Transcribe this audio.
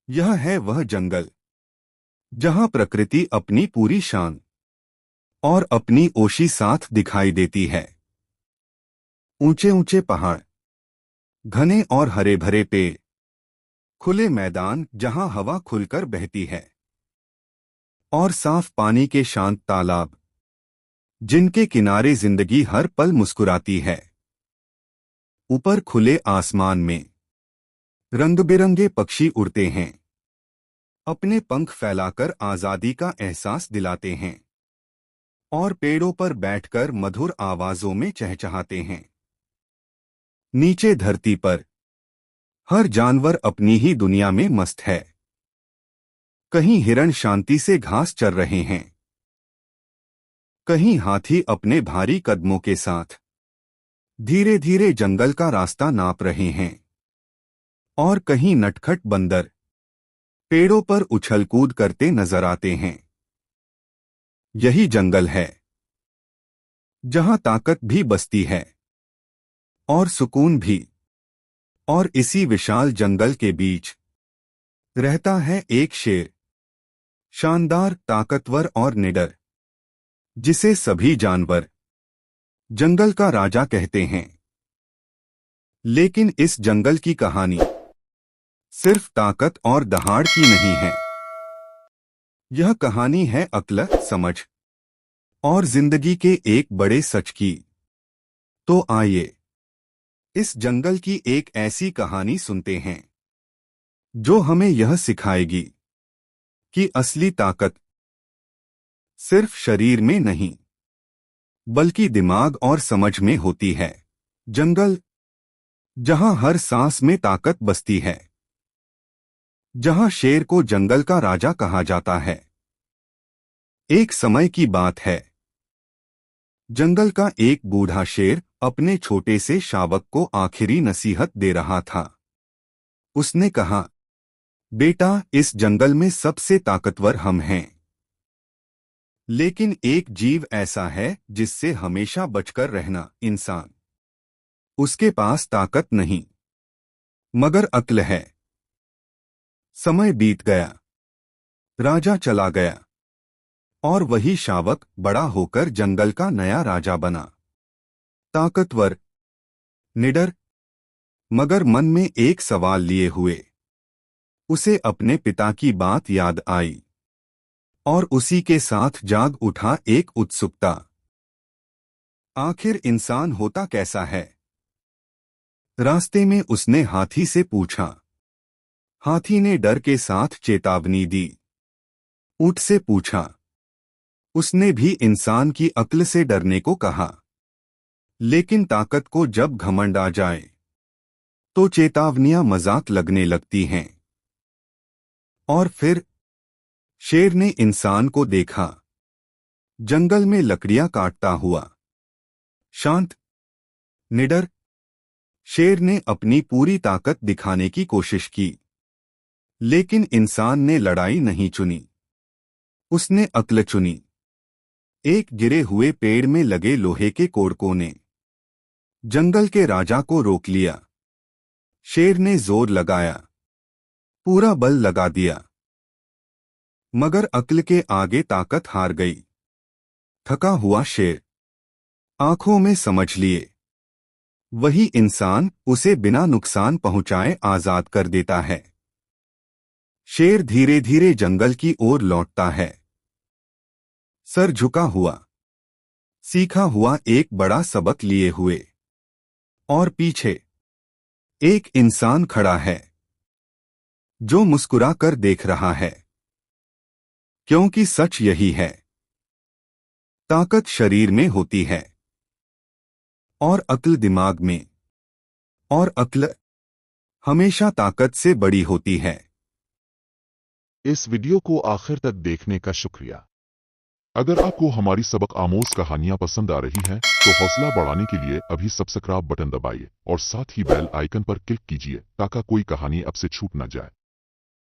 यह है वह जंगल जहां प्रकृति अपनी पूरी शान और अपनी ओशी साथ दिखाई देती है। ऊंचे ऊंचे पहाड़, घने और हरे भरे पेड़, खुले मैदान जहां हवा खुलकर बहती है, और साफ पानी के शांत तालाब जिनके किनारे जिंदगी हर पल मुस्कुराती है। ऊपर खुले आसमान में रंग-बिरंगे पक्षी उड़ते हैं, अपने पंख फैलाकर आजादी का एहसास दिलाते हैं और पेड़ों पर बैठकर मधुर आवाजों में चहचहाते हैं। नीचे धरती पर हर जानवर अपनी ही दुनिया में मस्त है। कहीं हिरण शांति से घास चर रहे हैं, कहीं हाथी अपने भारी कदमों के साथ धीरे धीरे जंगल का रास्ता नाप रहे हैं, और कहीं नटखट बंदर पेड़ों पर उछल कूद करते नजर आते हैं। यही जंगल है जहां ताकत भी बसती है और सुकून भी। और इसी विशाल जंगल के बीच रहता है एक शेर, शानदार, ताकतवर और निडर, जिसे सभी जानवर जंगल का राजा कहते हैं। लेकिन इस जंगल की कहानी सिर्फ ताकत और दहाड़ की नहीं है। यह कहानी है अक्ल, समझ और जिंदगी के एक बड़े सच की। तो आइए इस जंगल की एक ऐसी कहानी सुनते हैं जो हमें यह सिखाएगी कि असली ताकत सिर्फ शरीर में नहीं बल्कि दिमाग और समझ में होती है। जंगल जहां हर सांस में ताकत बसती है, जहां शेर को जंगल का राजा कहा जाता है। एक समय की बात है, जंगल का एक बूढ़ा शेर अपने छोटे से शावक को आखिरी नसीहत दे रहा था। उसने कहा, बेटा, इस जंगल में सबसे ताकतवर हम हैं, लेकिन एक जीव ऐसा है जिससे हमेशा बचकर रहना, इंसान। उसके पास ताकत नहीं मगर अक्ल है। समय बीत गया, राजा चला गया, और वही शावक बड़ा होकर जंगल का नया राजा बना। ताकतवर, निडर, मगर मन में एक सवाल लिए हुए। उसे अपने पिता की बात याद आई, और उसी के साथ जाग उठा एक उत्सुकता। आखिर इंसान होता कैसा है? रास्ते में उसने हाथी से पूछा। हाथी ने डर के साथ चेतावनी दी। ऊंट से पूछा। उसने भी इंसान की अक्ल से डरने को कहा। लेकिन ताकत को जब घमंड आ जाए तो चेतावनियां मजाक लगने लगती हैं। और फिर शेर ने इंसान को देखा, जंगल में लकड़ियां काटता हुआ, शांत, निडर। शेर ने अपनी पूरी ताकत दिखाने की कोशिश की, लेकिन इंसान ने लड़ाई नहीं चुनी, उसने अक्ल चुनी। एक गिरे हुए पेड़ में लगे लोहे के कोड़कों ने जंगल के राजा को रोक लिया। शेर ने जोर लगाया, पूरा बल लगा दिया, मगर अक्ल के आगे ताकत हार गई। थका हुआ शेर आंखों में समझ लिए वही इंसान उसे बिना नुकसान पहुंचाए आजाद कर देता है। शेर धीरे धीरे जंगल की ओर लौटता है, सर झुका हुआ, सीखा हुआ एक बड़ा सबक लिए हुए। और पीछे एक इंसान खड़ा है जो मुस्कुरा कर देख रहा है, क्योंकि सच यही है, ताकत शरीर में होती है और अक्ल दिमाग में, और अक्ल हमेशा ताकत से बड़ी होती है। इस वीडियो को आखिर तक देखने का शुक्रिया। अगर आपको हमारी सबक आमोज कहानियां पसंद आ रही हैं, तो हौसला बढ़ाने के लिए अभी सब्सक्राइब बटन दबाइए और साथ ही बेल आइकन पर क्लिक कीजिए ताकि कोई कहानी आपसे छूट न जाए।